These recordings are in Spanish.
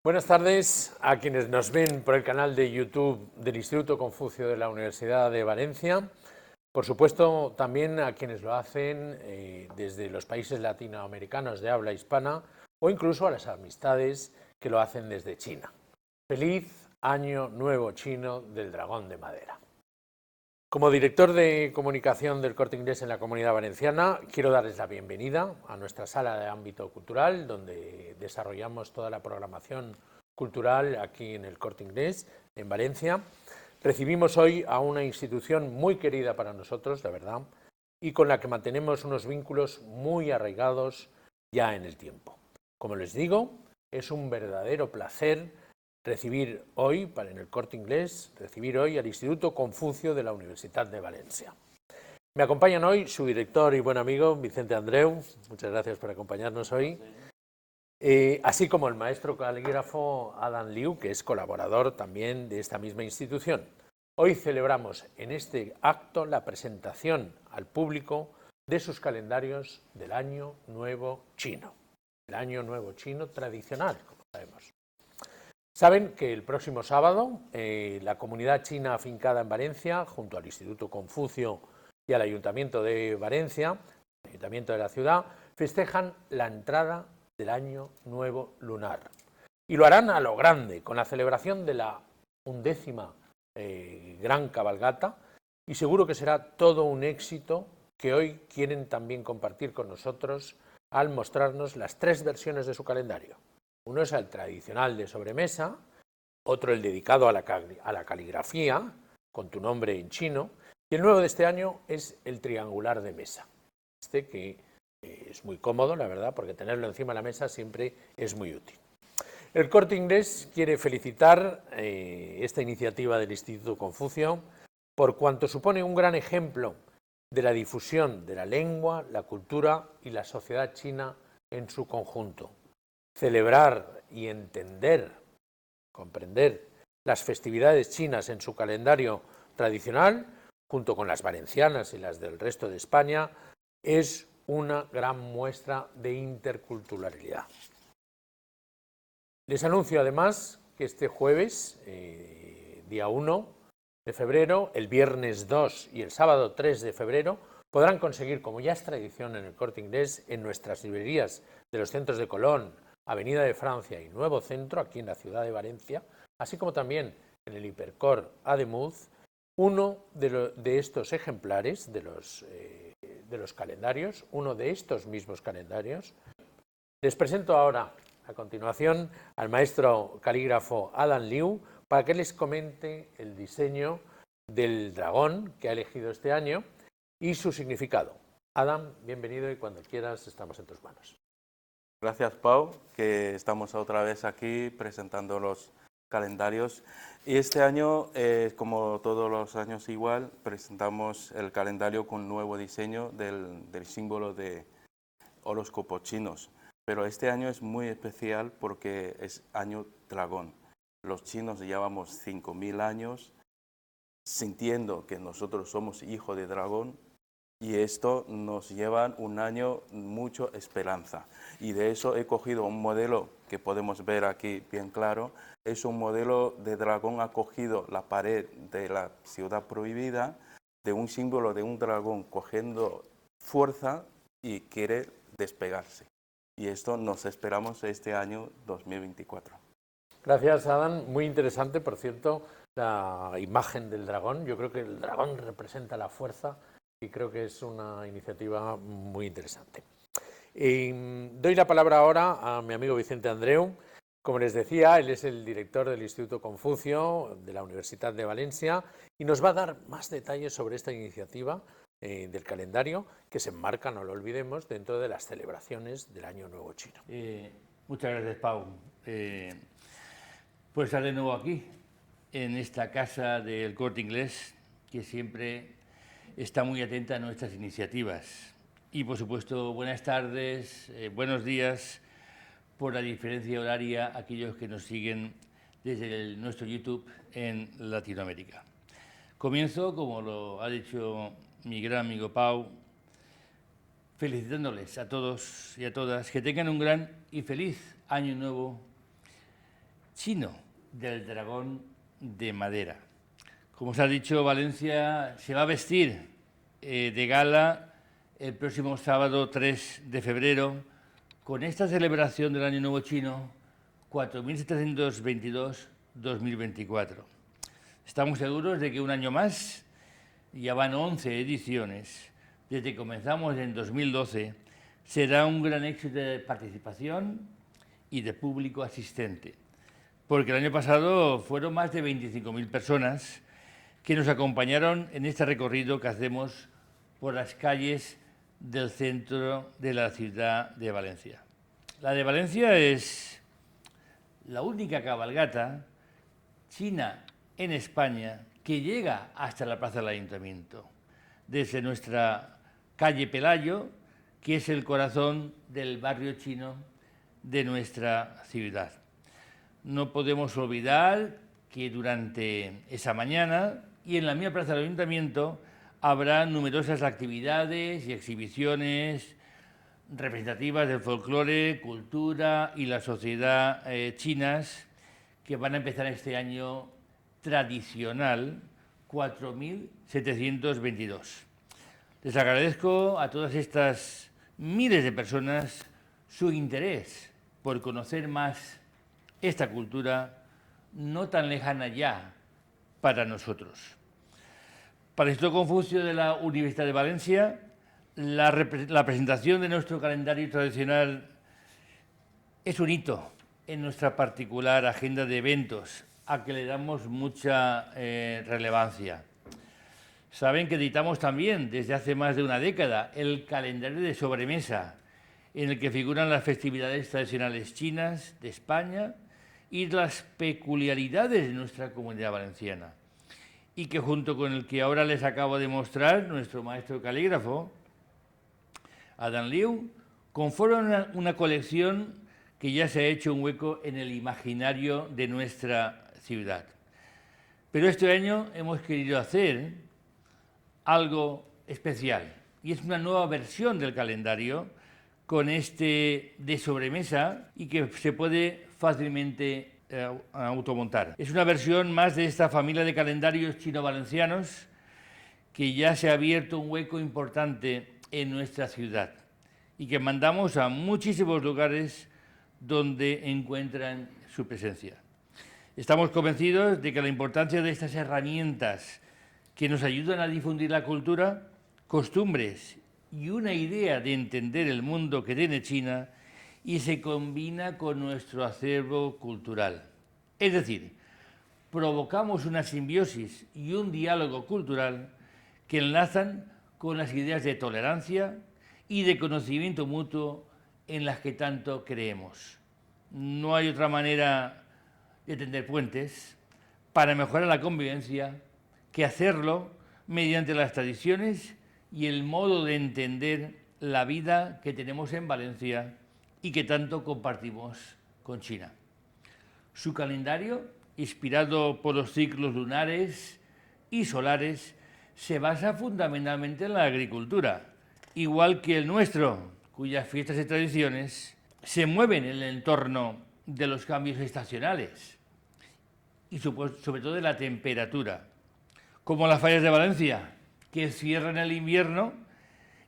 Buenas tardes a quienes nos ven por el canal de YouTube del Instituto Confucio de la Universidad de Valencia. Por supuesto, también a quienes lo hacen desde los países latinoamericanos de habla hispana o incluso a las amistades que lo hacen desde China. Feliz Año Nuevo Chino del Dragón de Madera. Como director de comunicación del Corte Inglés en la Comunidad Valenciana, quiero darles la bienvenida a nuestra sala de ámbito cultural, donde desarrollamos toda la programación cultural aquí en el Corte Inglés, en Valencia. Recibimos hoy a una institución muy querida para nosotros, la verdad, y con la que mantenemos unos vínculos muy arraigados ya en el tiempo. Como les digo, es un verdadero placer recibir hoy al Instituto Confucio de la Universidad de Valencia. Me acompañan hoy su director y buen amigo Vicente Andreu, muchas gracias por acompañarnos hoy, así como el maestro calígrafo Adam Liu, que es colaborador también de esta misma institución. Hoy celebramos en este acto la presentación al público de sus calendarios del Año Nuevo Chino, el Año Nuevo Chino tradicional, como sabemos. Saben que el próximo sábado la comunidad china afincada en Valencia, junto al Instituto Confucio y al Ayuntamiento de Valencia, el Ayuntamiento de la ciudad, festejan la entrada del Año Nuevo Lunar. Y lo harán a lo grande, con la celebración de la 11ª Gran Cabalgata, y seguro que será todo un éxito que hoy quieren también compartir con nosotros al mostrarnos las 3 versiones de su calendario. Uno es el tradicional de sobremesa, otro el dedicado a la caligrafía, con tu nombre en chino, y el nuevo de este año es el triangular de mesa. Este que es muy cómodo, la verdad, porque tenerlo encima de la mesa siempre es muy útil. El Corte Inglés quiere felicitar esta iniciativa del Instituto Confucio por cuanto supone un gran ejemplo de la difusión de la lengua, la cultura y la sociedad china en su conjunto. Celebrar y entender, comprender las festividades chinas en su calendario tradicional, junto con las valencianas y las del resto de España, es una gran muestra de interculturalidad. Les anuncio además que este jueves, día 1 de febrero, el viernes 2 y el sábado 3 de febrero, podrán conseguir, como ya es tradición en el Corte Inglés, en nuestras librerías de los centros de Colón, Avenida de Francia y Nuevo Centro, aquí en la ciudad de Valencia, así como también en el Hipercor Ademuz, uno de estos ejemplares de los calendarios, uno de estos mismos calendarios. Les presento ahora, a continuación, al maestro calígrafo Adam Liu para que les comente el diseño del dragón que ha elegido este año y su significado. Adam, bienvenido y cuando quieras estamos en tus manos. Gracias, Pau, que estamos otra vez aquí presentando los calendarios. Y este año, como todos los años igual, presentamos el calendario con un nuevo diseño del símbolo de horóscopos chinos. Pero este año es muy especial porque es año dragón. Los chinos llevamos 5.000 años sintiendo que nosotros somos hijos de dragón. Y esto nos lleva un año mucha esperanza. Y de eso he cogido un modelo que podemos ver aquí bien claro. Es un modelo de dragón, ha cogido la pared de la ciudad prohibida, de un símbolo de un dragón cogiendo fuerza y quiere despegarse. Y esto nos esperamos este año 2024. Gracias, Adam. Muy interesante, por cierto, la imagen del dragón. Yo creo que el dragón representa la fuerza y creo que es una iniciativa muy interesante. Doy la palabra ahora a mi amigo Vicente Andreu. Como les decía, él es el director del Instituto Confucio de la Universidad de Valencia y nos va a dar más detalles sobre esta iniciativa del calendario que se enmarca, no lo olvidemos, dentro de las celebraciones del Año Nuevo Chino. Muchas gracias, Pau. Pues estar de nuevo aquí, en esta casa del Corte Inglés, que siempre está muy atenta a nuestras iniciativas. Y, por supuesto, buenas tardes, buenos días, por la diferencia horaria, a aquellos que nos siguen desde nuestro YouTube en Latinoamérica. Comienzo, como lo ha dicho mi gran amigo Pau, felicitándoles a todos y a todas que tengan un gran y feliz año nuevo chino del dragón de madera. Como os ha dicho, Valencia se va a vestir de gala el próximo sábado 3 de febrero con esta celebración del Año Nuevo Chino 4722-2024. Estamos seguros de que un año más, ya van 11 ediciones, desde que comenzamos en 2012, será un gran éxito de participación y de público asistente, porque el año pasado fueron más de 25.000 personas que nos acompañaron en este recorrido que hacemos por las calles del centro de la ciudad de Valencia. La de Valencia es la única cabalgata china en España que llega hasta la Plaza del Ayuntamiento, desde nuestra calle Pelayo, que es el corazón del barrio chino de nuestra ciudad. No podemos olvidar que durante esa mañana y en la misma Plaza del Ayuntamiento habrá numerosas actividades y exhibiciones representativas del folclore, cultura y la sociedad chinas que van a empezar este año tradicional 4722. Les agradezco a todas estas miles de personas su interés por conocer más esta cultura no tan lejana ya para nosotros. Para el Instituto Confucio de la Universidad de Valencia, la presentación de nuestro calendario tradicional es un hito en nuestra particular agenda de eventos, a que le damos mucha relevancia. Saben que editamos también, desde hace más de una década, el calendario de sobremesa, en el que figuran las festividades tradicionales chinas de España y las peculiaridades de nuestra comunidad valenciana, y que junto con el que ahora les acabo de mostrar, nuestro maestro calígrafo, Adam Liu, conforman una colección que ya se ha hecho un hueco en el imaginario de nuestra ciudad. Pero este año hemos querido hacer algo especial, y es una nueva versión del calendario con este de sobremesa y que se puede fácilmente automontar. Es una versión más de esta familia de calendarios chino-valencianos que ya se ha abierto un hueco importante en nuestra ciudad y que mandamos a muchísimos lugares donde encuentran su presencia. Estamos convencidos de que la importancia de estas herramientas que nos ayudan a difundir la cultura, costumbres y una idea de entender el mundo que tiene China y se combina con nuestro acervo cultural. Es decir, provocamos una simbiosis y un diálogo cultural que enlazan con las ideas de tolerancia y de conocimiento mutuo en las que tanto creemos. No hay otra manera de tender puentes para mejorar la convivencia que hacerlo mediante las tradiciones y el modo de entender la vida que tenemos en Valencia y que tanto compartimos con China. Su calendario, inspirado por los ciclos lunares y solares, se basa fundamentalmente en la agricultura, igual que el nuestro, cuyas fiestas y tradiciones se mueven en el entorno de los cambios estacionales y sobre todo de la temperatura, como las fallas de Valencia, que cierran el invierno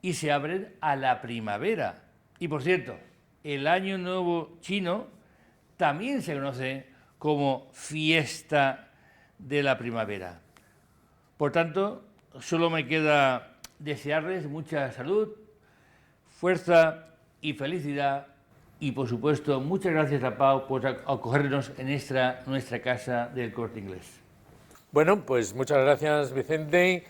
y se abren a la primavera. Y por cierto, el Año Nuevo Chino también se conoce como fiesta de la primavera. Por tanto, solo me queda desearles mucha salud, fuerza y felicidad. Y, por supuesto, muchas gracias a Pau por acogernos en nuestra casa del Corte Inglés. Bueno, pues muchas gracias, Vicente.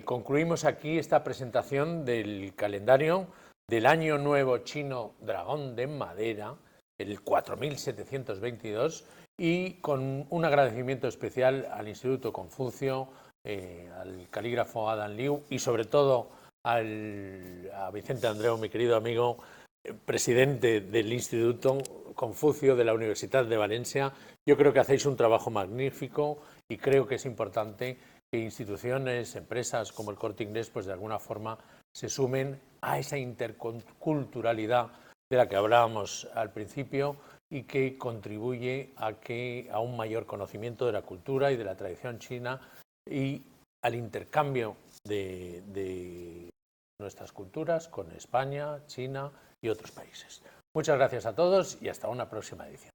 Concluimos aquí esta presentación del calendario del Año Nuevo Chino Dragón de Madera, el 4722, y con un agradecimiento especial al Instituto Confucio, al calígrafo Adam Liu y sobre todo a Vicente Andreu, mi querido amigo, presidente del Instituto Confucio de la Universidad de Valencia. Yo creo que hacéis un trabajo magnífico y creo que es importante que instituciones, empresas como el Corte Inglés, pues de alguna forma se sumen a esa interculturalidad de la que hablábamos al principio y que contribuye a un mayor conocimiento de la cultura y de la tradición china y al intercambio de nuestras culturas con España, China y otros países. Muchas gracias a todos y hasta una próxima edición.